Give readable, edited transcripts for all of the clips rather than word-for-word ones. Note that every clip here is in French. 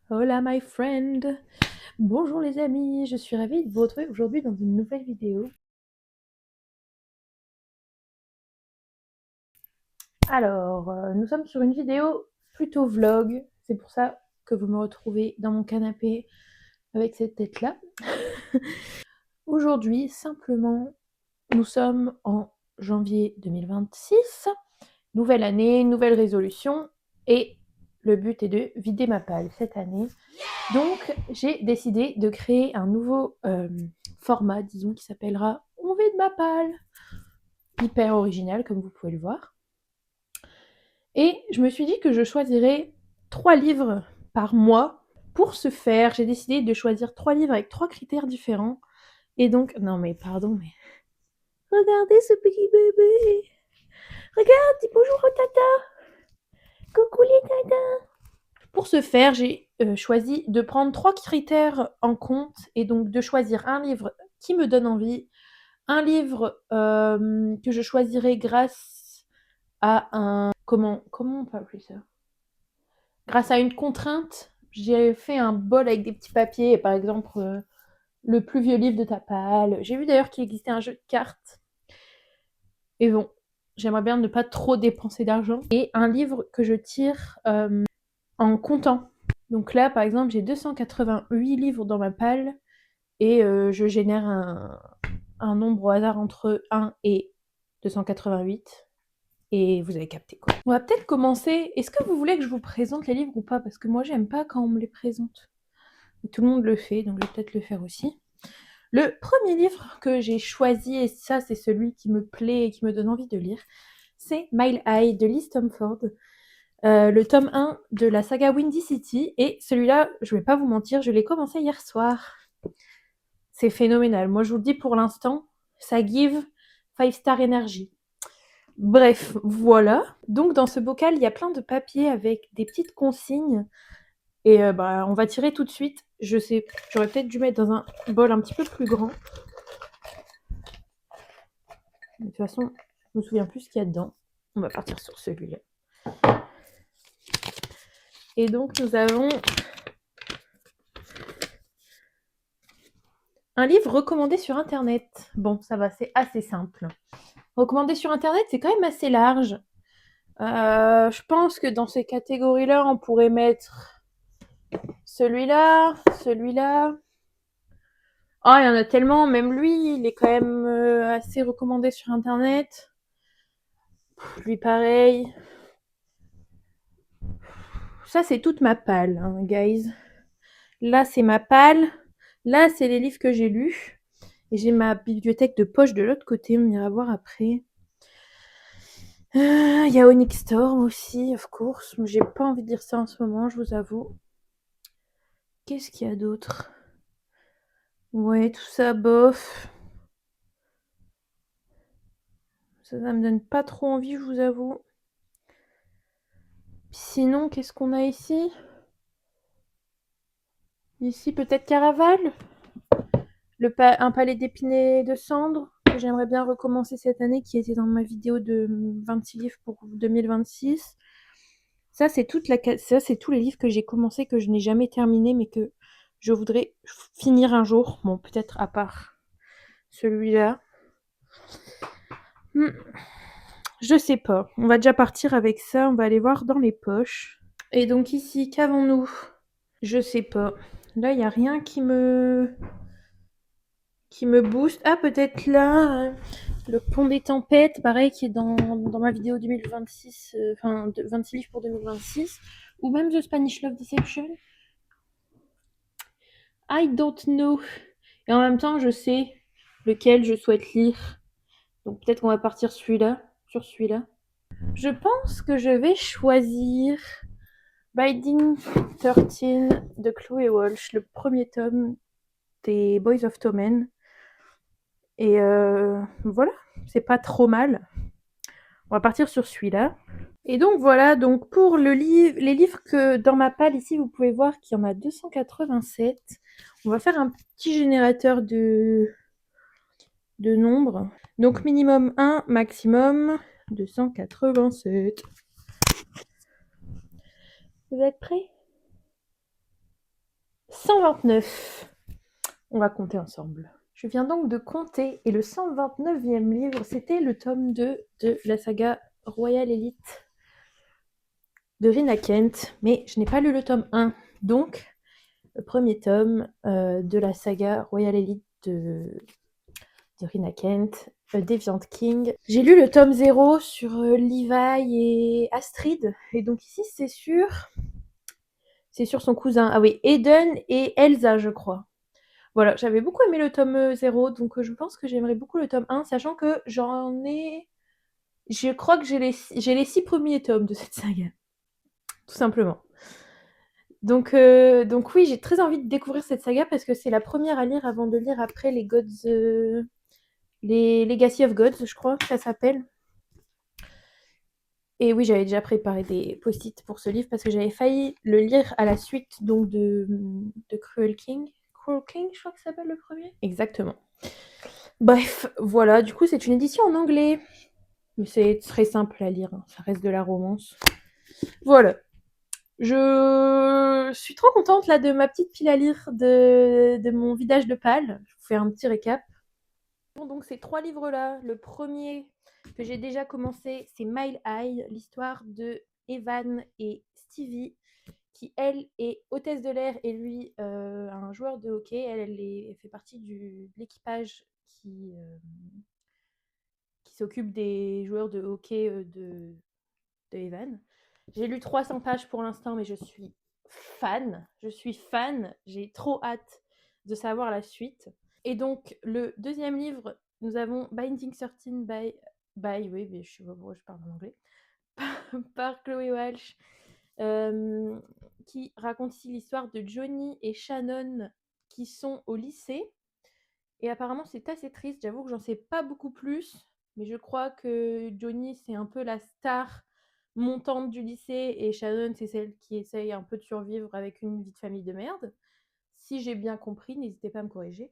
Hola my friend. Bonjour les amis, je suis ravie de vous retrouver aujourd'hui dans une nouvelle vidéo. Alors, nous sommes sur une vidéo plutôt vlog, c'est pour ça que vous me retrouvez dans mon canapé avec cette tête-là. Aujourd'hui, simplement, nous sommes en janvier 2026, nouvelle année, nouvelle résolution, et le but est de vider ma palle cette année. Donc, j'ai décidé de créer un nouveau format, disons, qui s'appellera « On vide ma palle ». Hyper original, comme vous pouvez le voir. Et je me suis dit que je choisirais 3 livres par mois. Pour ce faire, j'ai décidé de choisir 3 livres avec 3 critères différents. Et donc, non mais pardon, mais... Regardez ce petit bébé. Regarde, dis bonjour au tata. Coucou les tatas. Pour ce faire, j'ai choisi de prendre 3 critères en compte et donc de choisir un livre qui me donne envie, un livre que je choisirai grâce à un... Comment on peut appeler ça? Grâce à une contrainte, j'ai fait un bol avec des petits papiers, et par exemple le plus vieux livre de ta palle. J'ai vu d'ailleurs qu'il existait un jeu de cartes. Et bon, j'aimerais bien ne pas trop dépenser d'argent. Et un livre que je tire en comptant. Donc là, par exemple, j'ai 288 livres dans ma palle et je génère un nombre au hasard entre 1 et 288. Et vous avez capté quoi. On va peut-être commencer. Est-ce que vous voulez que je vous présente les livres ou pas? Parce que moi, j'aime pas quand on me les présente. Et tout le monde le fait, donc je vais peut-être le faire aussi. Le premier livre que j'ai choisi, et ça, c'est celui qui me plaît et qui me donne envie de lire, c'est Mile High de Liz Tomford. Le tome 1 de la saga Windy City. Et celui-là, je vais pas vous mentir, je l'ai commencé hier soir. C'est phénoménal. Moi, je vous le dis pour l'instant, ça give 5-star energy. Bref, voilà. Donc, dans ce bocal, il y a plein de papiers avec des petites consignes. Et on va tirer tout de suite. Je sais, j'aurais peut-être dû mettre dans un bol un petit peu plus grand. De toute façon, je me souviens plus ce qu'il y a dedans. On va partir sur celui-là. Et donc, nous avons un livre recommandé sur Internet. Bon, ça va, c'est assez simple. Recommandé sur Internet, c'est quand même assez large. Je pense que dans ces catégories-là, on pourrait mettre celui-là, celui-là. Oh, il y en a tellement, même lui, il est quand même assez recommandé sur Internet. Lui, pareil. Ça, c'est toute ma palle, hein, guys. Là, c'est ma palle. Là, c'est les livres que j'ai lus. Et j'ai ma bibliothèque de poche de l'autre côté, on ira voir après. Il y a Onyx Storm aussi, of course. J'ai pas envie de dire ça en ce moment, je vous avoue. Qu'est-ce qu'il y a d'autre? Ouais, tout ça, bof. Ça me donne pas trop envie, je vous avoue. Sinon, qu'est-ce qu'on a ici? Ici, peut-être Caraval? Un palais d'épinay de cendres que j'aimerais bien recommencer cette année, qui était dans ma vidéo de 26 livres pour 2026. Ça, c'est tous les livres que j'ai commencé, que je n'ai jamais terminé, mais que je voudrais finir un jour. Bon, peut-être à part celui-là. Je sais pas. On va déjà partir avec ça. On va aller voir dans les poches. Et donc ici, qu'avons-nous? Je sais pas. Là, il n'y a rien qui me booste. Ah, peut-être là, le Pont des Tempêtes, pareil, qui est dans ma vidéo 2026, 26 livres pour 2026. Ou même The Spanish Love Deception. I don't know. Et en même temps, je sais lequel je souhaite lire. Donc peut-être qu'on va partir sur celui-là. Je pense que je vais choisir Binding 13 de Chloé Walsh, le premier tome des Boys of Tommen. Et voilà, c'est pas trop mal. On va partir sur celui-là. Et donc voilà, donc pour les livres que dans ma palle ici, vous pouvez voir qu'il y en a 287. On va faire un petit générateur de nombres. Donc minimum 1, maximum 287. Vous êtes prêts? 129. On va compter ensemble. Je viens donc de compter, et le 129e livre, c'était le tome 2 de la saga Royal Elite de Rina Kent, mais je n'ai pas lu le tome 1, donc le premier tome de la saga Royal Elite de Rina Kent, Deviant King. J'ai lu le tome 0 sur Levi et Astrid, et donc ici c'est sur son cousin, ah oui, Eden et Elsa je crois. Voilà, j'avais beaucoup aimé le tome 0, donc je pense que j'aimerais beaucoup le tome 1, sachant que je crois que j'ai les 6 premiers tomes de cette saga, tout simplement. Donc oui, j'ai très envie de découvrir cette saga parce que c'est la première à lire avant de lire après les Gods, les Legacy of Gods, je crois que ça s'appelle. Et oui, j'avais déjà préparé des post-it pour ce livre parce que j'avais failli le lire à la suite donc de Cruel King. Cruel King, je crois que ça s'appelle le premier. Exactement. Bref, voilà, du coup c'est une édition en anglais. Mais c'est très simple à lire, hein. Ça reste de la romance. Voilà. Je suis trop contente là de ma petite pile à lire de mon vidage de pâle. Je vous fais un petit récap. Bon, donc ces 3 livres-là, le premier que j'ai déjà commencé, c'est Mile High, l'histoire de Evan et Stevie, qui elle est hôtesse de l'air et lui un joueur de hockey. Elle fait partie de l'équipage qui s'occupe des joueurs de hockey de Evan. J'ai lu 300 pages pour l'instant, mais je suis fan. J'ai trop hâte de savoir la suite. Et donc, le deuxième livre, nous avons Binding 13 oui, mais je parle en anglais, par Chloé Walsh, qui raconte ici l'histoire de Johnny et Shannon qui sont au lycée. Et apparemment, c'est assez triste. J'avoue que j'en sais pas beaucoup plus, mais je crois que Johnny, c'est un peu la star montante du lycée et Shannon, c'est celle qui essaye un peu de survivre avec une vie de famille de merde. Si j'ai bien compris, n'hésitez pas à me corriger.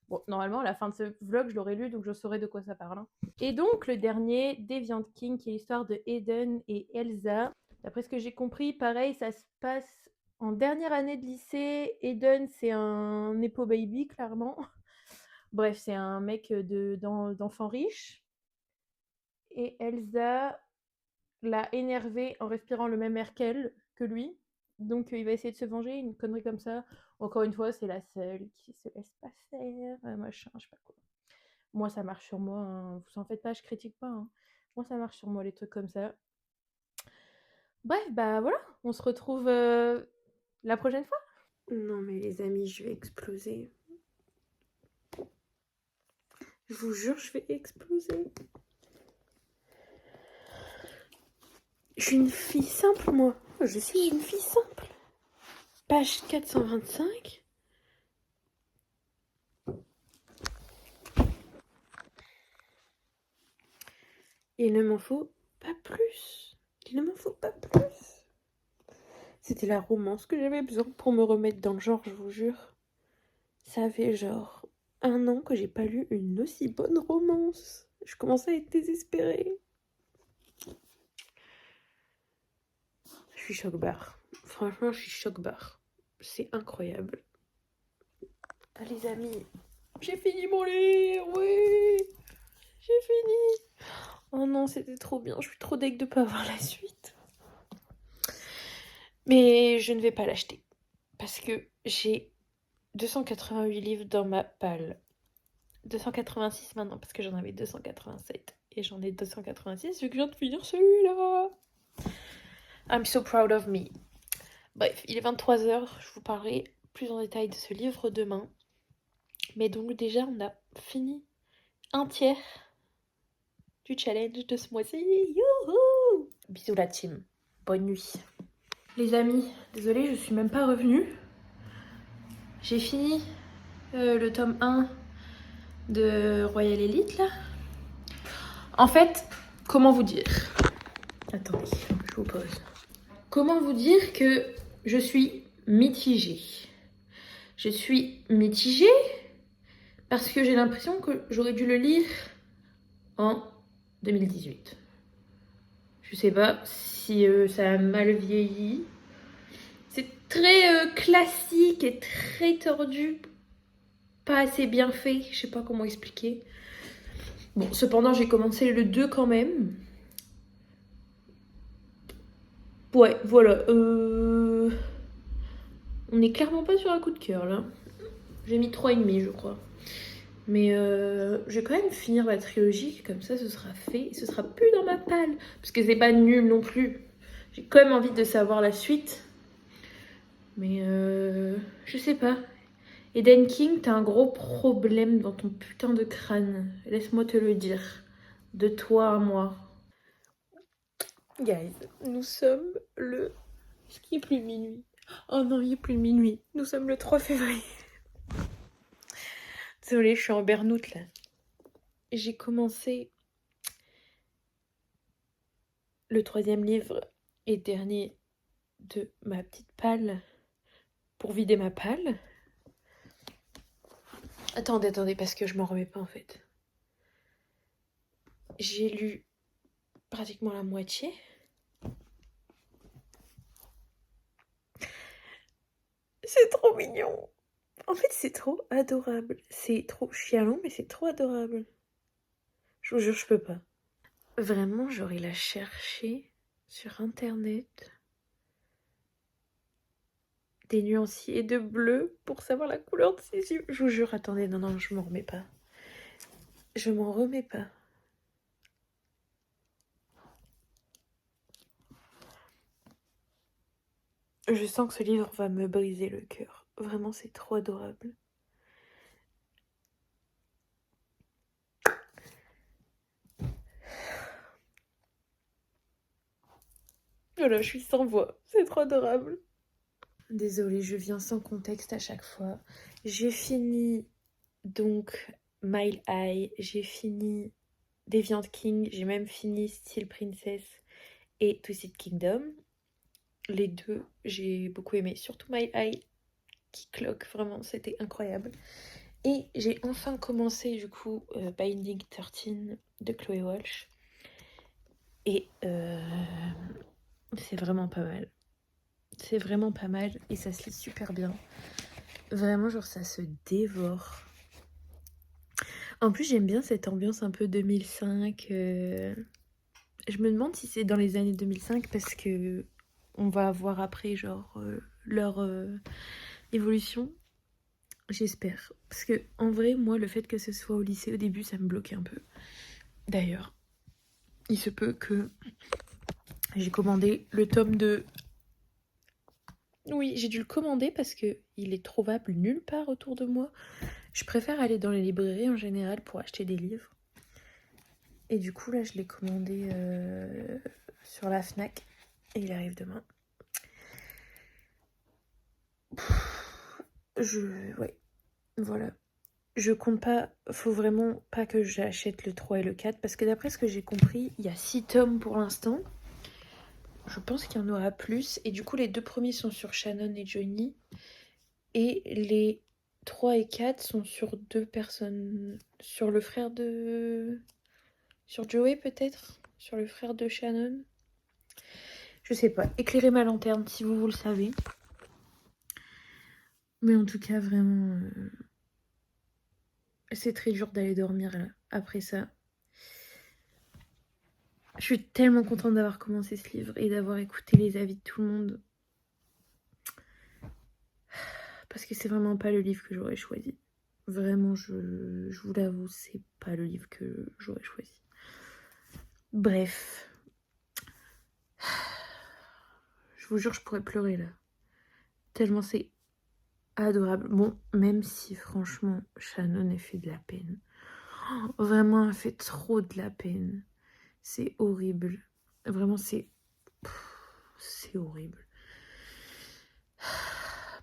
Bon, normalement, à la fin de ce vlog, je l'aurais lu, donc je saurais de quoi ça parle. Et donc, le dernier, Deviant King, qui est l'histoire de Eden et Elsa. D'après ce que j'ai compris, pareil, ça se passe en dernière année de lycée. Eden, c'est un Nepo Baby, clairement. Bref, c'est un mec d'enfant riche. Et Elsa l'a énervé en respirant le même air qu'elle, que lui. Donc il va essayer de se venger, une connerie comme ça. Encore une fois, c'est la seule qui se laisse pas faire, machin, je sais pas quoi. Moi, ça marche sur moi, hein. Vous en faites pas, je critique pas, hein. Moi, ça marche sur moi, les trucs comme ça. Bref, bah voilà, on se retrouve la prochaine fois. Non mais les amis, je vais exploser. Je vous jure, je vais exploser. Je suis une fille simple, moi. Je suis une fille simple. Page 425. Il ne m'en faut pas plus. Il ne m'en faut pas plus. C'était la romance que j'avais besoin pour me remettre dans le genre, je vous jure. Ça fait genre 1 an que j'ai pas lu une aussi bonne romance. Je commençais à être désespérée. Je suis choc-barre. Franchement, je suis choc-barre. C'est incroyable. Ah les amis, j'ai fini mon livre, oui. J'ai fini. Oh non, c'était trop bien. Je suis trop deg de pas avoir la suite. Mais je ne vais pas l'acheter. Parce que j'ai 288 livres dans ma palle. 286 maintenant, parce que j'en avais 287. Et j'en ai 286 vu que je viens de finir celui-là. I'm so proud of me. Bref, il est 23h. Je vous parlerai plus en détail de ce livre demain. Mais donc déjà, on a fini un tiers du challenge de ce mois-ci. Youhou! Bisous la team. Bonne nuit. Les amis, désolée, je suis même pas revenue. J'ai fini le tome 1 de Royal Elite là. En fait, comment vous dire? Attendez, je vous pose. Comment vous dire que je suis mitigée? Je suis mitigée parce que j'ai l'impression que j'aurais dû le lire en 2018. Je sais pas si ça a mal vieilli. très classique et très tordu, pas assez bien fait, je sais pas comment expliquer. Bon, cependant, j'ai commencé le 2 quand même. Ouais, voilà. On est clairement pas sur un coup de cœur là. J'ai mis 3,5 je crois. Mais je vais quand même finir la trilogie, comme ça ce sera fait et ce sera plus dans ma palle. Parce que c'est pas nul non plus. J'ai quand même envie de savoir la suite. Mais je sais pas. Eden King, t'as un gros problème dans ton putain de crâne. Laisse-moi te le dire. De toi à moi. Guys, nous sommes le... Est-ce qu'il est plus de minuit? Oh non, il est plus de minuit. Nous sommes le 3 février. Désolée, je suis en bernoute là. J'ai commencé le 3e livre et dernier de ma petite palle pour vider ma palle. Attendez, parce que je m'en remets pas en fait. J'ai lu pratiquement la moitié. C'est trop mignon. En fait, c'est trop adorable. C'est trop chialon, mais c'est trop adorable. Je vous jure, je peux pas. Vraiment, j'aurais la chercher sur internet. Des nuanciers de bleu pour savoir la couleur de ses yeux. Je vous jure, attendez, non, je m'en remets pas. Je m'en remets pas. Je sens que ce livre va me briser le cœur. Vraiment, c'est trop adorable. Voilà, je suis sans voix. C'est trop adorable. Désolée, je viens sans contexte à chaque fois. J'ai fini donc Mile High, j'ai fini Deviant King, j'ai même fini Steel Princess et Twisted Kingdom. Les deux, j'ai beaucoup aimé, surtout Mile High qui cloque, vraiment, c'était incroyable. Et j'ai enfin commencé du coup Binding 13 de Chloé Walsh. Et c'est vraiment pas mal. C'est vraiment pas mal et ça se lit super bien. Vraiment, genre, ça se dévore. En plus, j'aime bien cette ambiance un peu 2005. Je me demande si c'est dans les années 2005 parce que on va voir après, genre, leur évolution. J'espère. Parce que, en vrai, moi, le fait que ce soit au lycée au début, ça me bloquait un peu. D'ailleurs, il se peut que j'ai commandé le tome de... Oui, j'ai dû le commander parce que il est trouvable nulle part autour de moi. Je préfère aller dans les librairies en général pour acheter des livres. Et du coup, là, je l'ai commandé sur la Fnac. Et il arrive demain. Ouais, voilà. Je compte pas... Faut vraiment pas que j'achète le 3 et le 4. Parce que d'après ce que j'ai compris, il y a 6 tomes pour l'instant. Je pense qu'il y en aura plus. Et du coup, les 2 premiers sont sur Shannon et Johnny. Et les 3 et 4 sont sur 2 personnes. Sur le frère de... Sur Joey peut-être? Sur le frère de Shannon? Je sais pas. Éclairez ma lanterne si vous le savez. Mais en tout cas, vraiment... c'est très dur d'aller dormir là, après ça. Je suis tellement contente d'avoir commencé ce livre et d'avoir écouté les avis de tout le monde. Parce que c'est vraiment pas le livre que j'aurais choisi. Vraiment, je vous l'avoue, c'est pas le livre que j'aurais choisi. Bref. Je vous jure, je pourrais pleurer là. Tellement c'est adorable. Bon, même si franchement, Shannon a fait de la peine. Oh, vraiment, elle fait trop de la peine. C'est horrible. Vraiment, c'est horrible.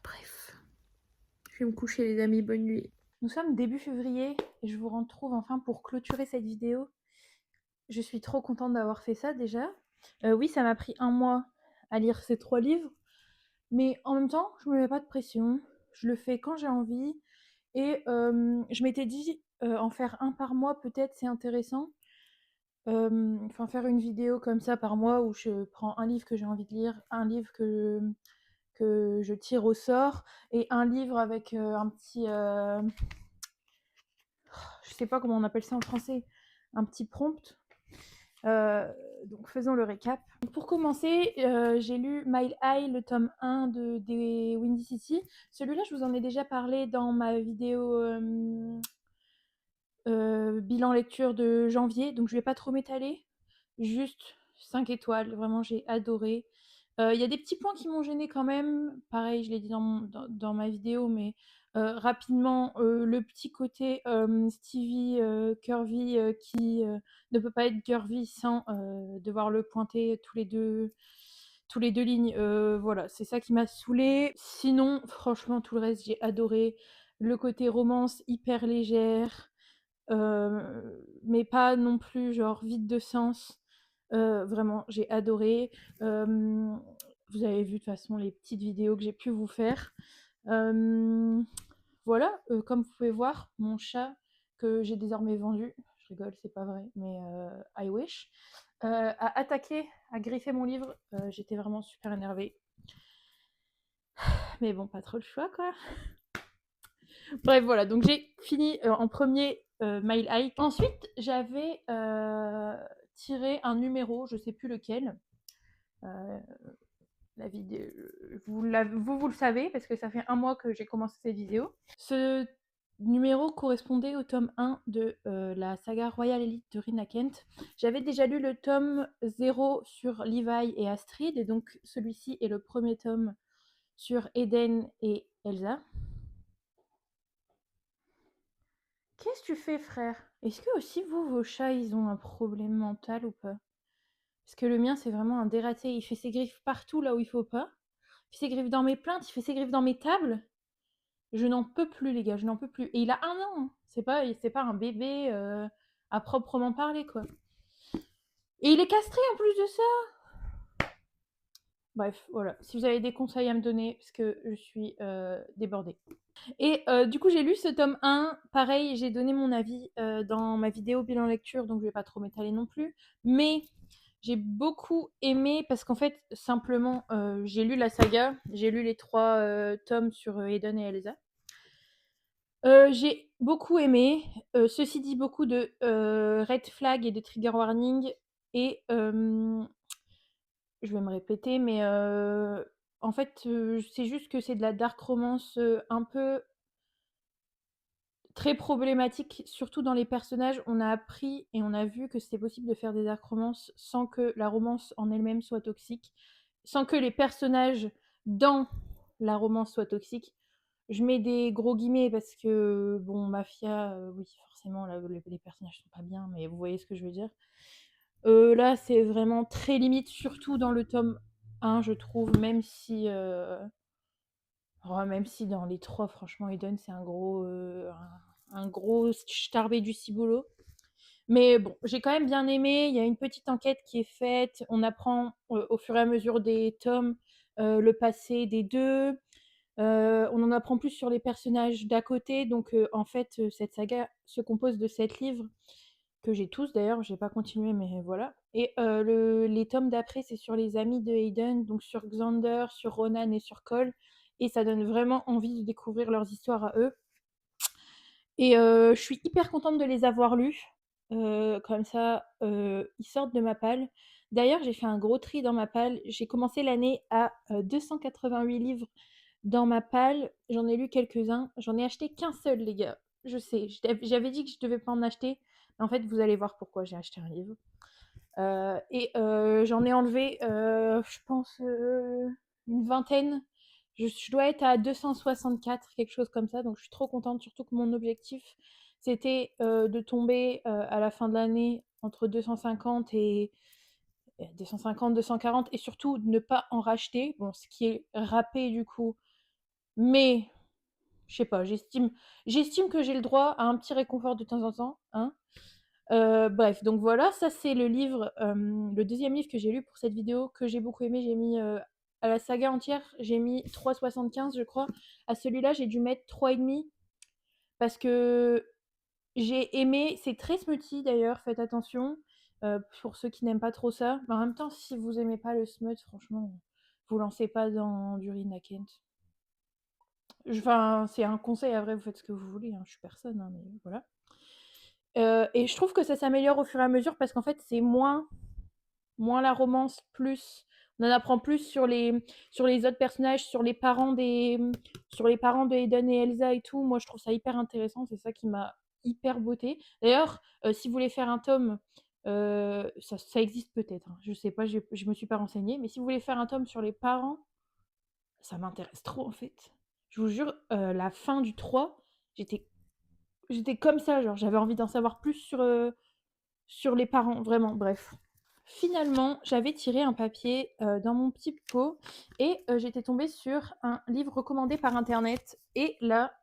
Bref. Je vais me coucher les amis, bonne nuit. Nous sommes début février et je vous retrouve enfin pour clôturer cette vidéo. Je suis trop contente d'avoir fait ça déjà. Oui, ça m'a pris 1 mois à lire ces 3 livres. Mais en même temps, je me mets pas de pression. Je le fais quand j'ai envie. Et je m'étais dit, en faire un par mois, peut-être, c'est intéressant. Enfin, faire une vidéo comme ça par mois où je prends un livre que j'ai envie de lire, un livre que que je tire au sort et un livre avec un petit... je sais pas comment on appelle ça en français, un petit prompt. Donc faisons le récap. Pour commencer, j'ai lu Mile High, le tome 1 des Windy City. Celui-là, je vous en ai déjà parlé dans ma vidéo bilan lecture de janvier, donc je vais pas trop m'étaler. Juste 5 étoiles, vraiment j'ai adoré. Il y a des petits points qui m'ont gêné quand même. Pareil, je l'ai dit dans ma vidéo, mais rapidement, le petit côté Stevie curvy qui ne peut pas être curvy sans devoir le pointer tous les deux lignes. Voilà, c'est ça qui m'a saoulée. Sinon, franchement, tout le reste, j'ai adoré. Le côté romance hyper légère, mais pas non plus genre vide de sens. Vraiment, j'ai adoré. Vous avez vu de toute façon les petites vidéos que j'ai pu vous faire. Voilà, comme vous pouvez voir, mon chat que j'ai désormais vendu, je rigole, c'est pas vrai, mais I wish, a attaqué, a griffé mon livre. J'étais vraiment super énervée. Mais bon, pas trop le choix, quoi. Bref, voilà, donc j'ai fini en premier Mile High. Ensuite, j'avais tiré un numéro, je sais plus lequel. La vidéo, vous le savez, parce que ça fait un mois que j'ai commencé cette vidéo. Ce numéro correspondait au tome 1 de la saga Royal Elite de Rina Kent. J'avais déjà lu le tome 0 sur Levi et Astrid, et donc celui-ci est le premier tome sur Eden et Elsa. Qu'est-ce que tu fais, frère? Est-ce que aussi vous, vos chats, ils ont un problème mental ou pas? Parce que le mien, c'est vraiment un dératé. Il fait ses griffes partout là où il faut pas. Il fait ses griffes dans mes plaintes, il fait ses griffes dans mes tables. Je n'en peux plus, les gars, je n'en peux plus. Et il a 1 an. Hein. C'est pas un bébé à proprement parler, quoi. Et il est castré en plus de ça. Bref, voilà. Si vous avez des conseils à me donner, parce que je suis débordée. Et du coup, j'ai lu ce tome 1. Pareil, j'ai donné mon avis dans ma vidéo bilan lecture, donc je vais pas trop m'étaler non plus. Mais j'ai beaucoup aimé parce qu'en fait, simplement, j'ai lu la saga, j'ai lu les 3 tomes sur Eden et Elsa. J'ai beaucoup aimé. Ceci dit, beaucoup de red flag et de trigger warning. Et je vais me répéter, mais en fait, c'est juste que c'est de la dark romance un peu très problématique, surtout dans les personnages. On a appris et on a vu que c'était possible de faire des dark romances sans que la romance en elle-même soit toxique, sans que les personnages dans la romance soient toxiques. Je mets des gros guillemets parce que, bon, Mafia, oui, forcément, là, les personnages sont pas bien, mais vous voyez ce que je veux dire. Là, c'est vraiment très limite, surtout dans le tome 1, je trouve, même si dans les 3, franchement, Eden, c'est un gros starbé du ciboulot. Mais bon, j'ai quand même bien aimé. Il y a une petite enquête qui est faite. On apprend au fur et à mesure des tomes le passé des deux. On en apprend plus sur les personnages d'à côté. Donc, en fait, cette saga se compose de 7 livres, que j'ai tous d'ailleurs. J'ai pas continué, mais voilà. Et les tomes d'après, c'est sur les amis de Hayden, donc sur Xander, sur Ronan et sur Cole. Et ça donne vraiment envie de découvrir leurs histoires à eux. Et je suis hyper contente de les avoir lus. Comme ça, ils sortent de ma palle. D'ailleurs, j'ai fait un gros tri dans ma palle. J'ai commencé l'année à 288 livres dans ma palle. J'en ai lu quelques-uns. J'en ai acheté qu'un seul, les gars. Je sais, j'avais dit que je devais pas en acheter. Mais en fait, vous allez voir pourquoi j'ai acheté un livre. Et j'en ai enlevé, je pense, une vingtaine. Je dois être à 264, quelque chose comme ça. Donc je suis trop contente, surtout que mon objectif, c'était de tomber à la fin de l'année entre 250 et 250, 240, et surtout de ne pas en racheter. Bon, ce qui est râpé du coup, mais je sais pas, j'estime que j'ai le droit à un petit réconfort de temps en temps, hein. Bref, donc voilà, ça c'est le livre, le deuxième livre que j'ai lu pour cette vidéo, que j'ai beaucoup aimé. J'ai mis à la saga entière, j'ai mis 3,75 je crois. À celui-là, j'ai dû mettre 3,5 parce que j'ai aimé. C'est très smutty d'ailleurs, faites attention pour ceux qui n'aiment pas trop ça. Mais en même temps, si vous aimez pas le smut, franchement, vous lancez pas dans du Rina Kent. Enfin, c'est un conseil, après vous faites ce que vous voulez, hein, je suis personne, hein, mais voilà. Et je trouve que ça s'améliore au fur et à mesure parce qu'en fait c'est moins la romance, plus on en apprend plus sur les autres personnages, sur les parents de Eden et Elsa et tout. Moi je trouve ça hyper intéressant, c'est ça qui m'a hyper beauté. D'ailleurs, si vous voulez faire un tome, ça existe peut-être, hein, je sais pas, je me suis pas renseignée, mais si vous voulez faire un tome sur les parents, ça m'intéresse trop en fait. Je vous jure, la fin du 3, j'étais j'étais comme ça, genre j'avais envie d'en savoir plus sur les parents, vraiment, bref. Finalement, j'avais tiré un papier dans mon petit pot et j'étais tombée sur un livre recommandé par internet. Et là,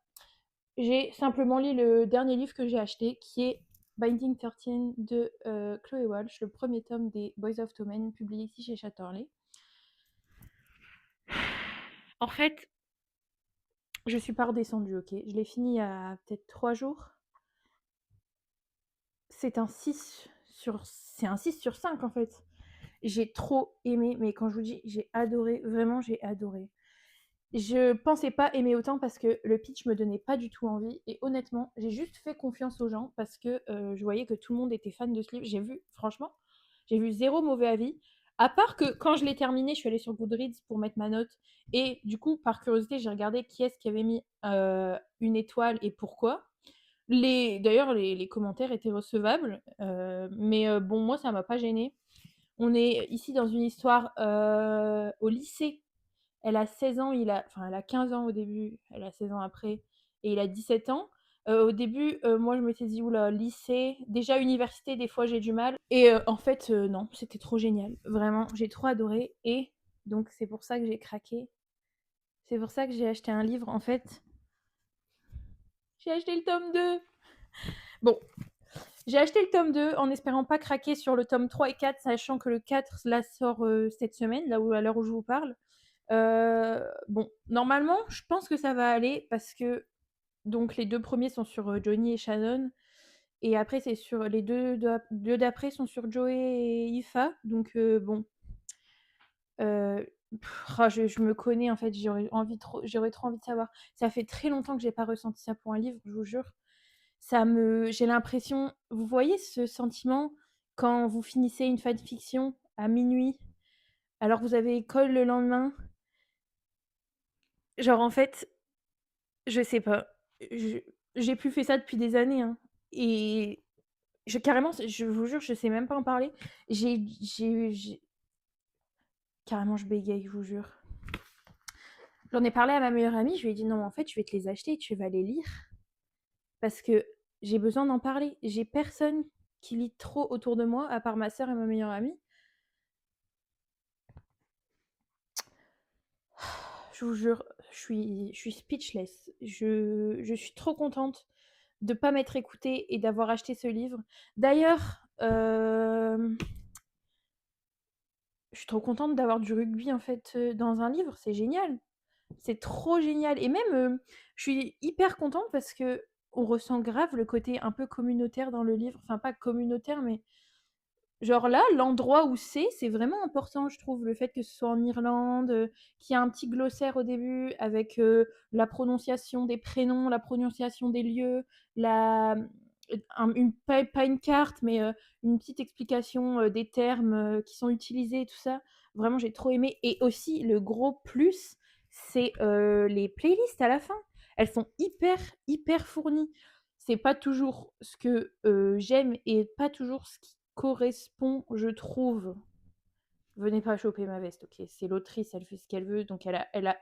j'ai simplement lu le dernier livre que j'ai acheté, qui est Binding 13 de Chloé Walsh, le premier tome des Boys of Tommen, publié ici chez Chatterley. En fait, je suis pas redescendue, ok. Je l'ai fini il y a peut-être 3 jours. C'est un 6 sur 5 en fait. J'ai trop aimé, mais quand je vous dis, j'ai adoré, vraiment j'ai adoré. Je pensais pas aimer autant parce que le pitch me donnait pas du tout envie et honnêtement, j'ai juste fait confiance aux gens parce que je voyais que tout le monde était fan de ce livre. Franchement, j'ai vu zéro mauvais avis. À part que quand je l'ai terminé, je suis allée sur Goodreads pour mettre ma note et du coup, par curiosité, j'ai regardé qui est-ce qui avait mis une étoile et pourquoi. D'ailleurs, les commentaires étaient recevables, mais bon, moi, ça m'a pas gênée. On est ici dans une histoire au lycée. Elle a 16 ans, elle a 15 ans au début, elle a 16 ans après, et il a 17 ans. Au début, moi je m'étais dit, oula, lycée, déjà université, des fois j'ai du mal. Et en fait, non, c'était trop génial. Vraiment, j'ai trop adoré. Et donc c'est pour ça que j'ai craqué. C'est pour ça que j'ai acheté un livre. En fait, j'ai acheté le tome 2. Bon, j'ai acheté le tome 2 en espérant pas craquer sur le tome 3 et 4, sachant que le 4 là sort cette semaine, là où, à l'heure où je vous parle. Bon, normalement, je pense que ça va aller parce que donc les deux premiers sont sur Johnny et Shannon. Et après, c'est sur les deux d'après sont sur Joey et Ifa. Donc bon, je me connais en fait. J'aurais trop envie de savoir. Ça fait très longtemps que j'ai pas ressenti ça pour un livre, je vous jure. J'ai l'impression. Vous voyez ce sentiment quand vous finissez une fanfiction à minuit, alors que vous avez école le lendemain. Genre en fait, je sais pas. Je- J'ai plus fait ça depuis des années, hein. Et carrément, je vous jure, je sais même pas en parler. Carrément, je bégaye, je vous jure. J'en ai parlé à ma meilleure amie, je lui ai dit non, en fait, je vais te les acheter et tu vas les lire parce que j'ai besoin d'en parler. J'ai personne qui lit trop autour de moi, à part ma sœur et ma meilleure amie. Je vous jure, je suis speechless. Je suis trop contente de pas m'être écoutée et d'avoir acheté ce livre. D'ailleurs, je suis trop contente d'avoir du rugby en fait dans un livre, c'est génial. C'est trop génial. Et même, je suis hyper contente parce que on ressent grave le côté un peu communautaire dans le livre. Enfin, pas communautaire, mais genre là, l'endroit où c'est vraiment important, je trouve. Le fait que ce soit en Irlande, qu'il y a un petit glossaire au début avec la prononciation des prénoms, la prononciation des lieux, pas une carte, mais une petite explication des termes qui sont utilisés, tout ça. Vraiment, j'ai trop aimé. Et aussi, le gros plus, c'est les playlists à la fin. Elles sont hyper, hyper fournies. C'est pas toujours ce que j'aime et pas toujours ce qui correspond, je trouve. Venez pas choper ma veste, ok. C'est l'autrice, elle fait ce qu'elle veut, donc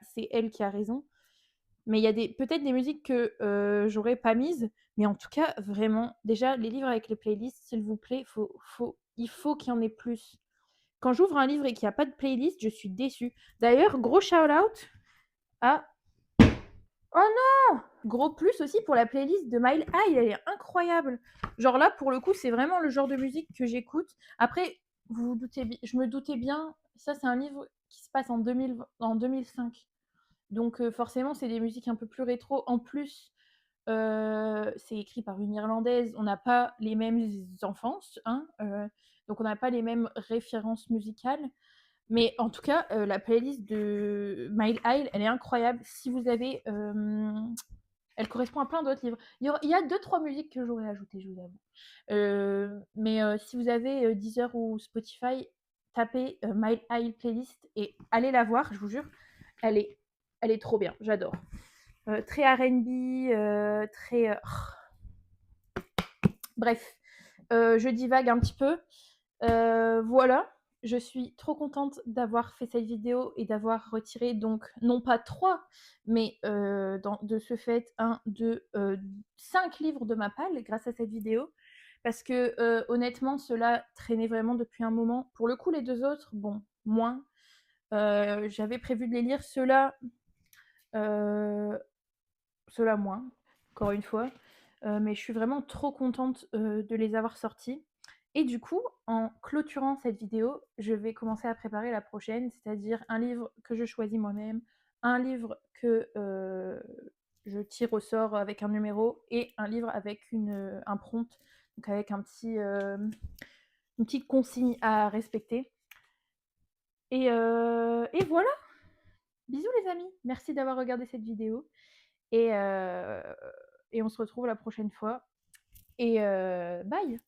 c'est elle qui a raison. Mais il y a peut-être des musiques que j'aurais pas mises, mais en tout cas, vraiment, déjà, les livres avec les playlists, s'il vous plaît, il faut qu'il y en ait plus. Quand j'ouvre un livre et qu'il n'y a pas de playlist, je suis déçue. D'ailleurs, gros shout-out à... Oh non! Gros plus aussi pour la playlist de Mile High, elle est incroyable. Genre là, pour le coup, c'est vraiment le genre de musique que j'écoute. Après, je me doutais bien, ça c'est un livre qui se passe en 2005. Donc forcément, c'est des musiques un peu plus rétro. En plus, c'est écrit par une Irlandaise. On n'a pas les mêmes enfances, hein, donc on n'a pas les mêmes références musicales. Mais en tout cas, la playlist de Mile High, elle est incroyable. Si vous avez... elle correspond à plein d'autres livres. Il y a 2-3 musiques que j'aurais ajoutées, je vous avoue. Mais si vous avez Deezer ou Spotify, tapez Mile High Playlist et allez la voir, je vous jure. Elle est, elle est trop bien, j'adore. Très R&B, très... Bref, je divague un petit peu. Voilà, je suis trop contente d'avoir fait cette vidéo et d'avoir retiré donc non pas 3, mais de ce fait 1, 2, 5 livres de ma palle grâce à cette vidéo. Parce que honnêtement, cela traînait vraiment depuis un moment. Pour le coup, les 2 autres, bon, moins. J'avais prévu de les lire, ceux-là, moins, encore une fois. Mais je suis vraiment trop contente de les avoir sortis. Et du coup, en clôturant cette vidéo, je vais commencer à préparer la prochaine, c'est-à-dire un livre que je choisis moi-même, un livre que je tire au sort avec un numéro et un livre avec un prompt, donc avec une petite consigne à respecter. Et voilà. Bisous les amis, merci d'avoir regardé cette vidéo. Et on se retrouve la prochaine fois. Et bye!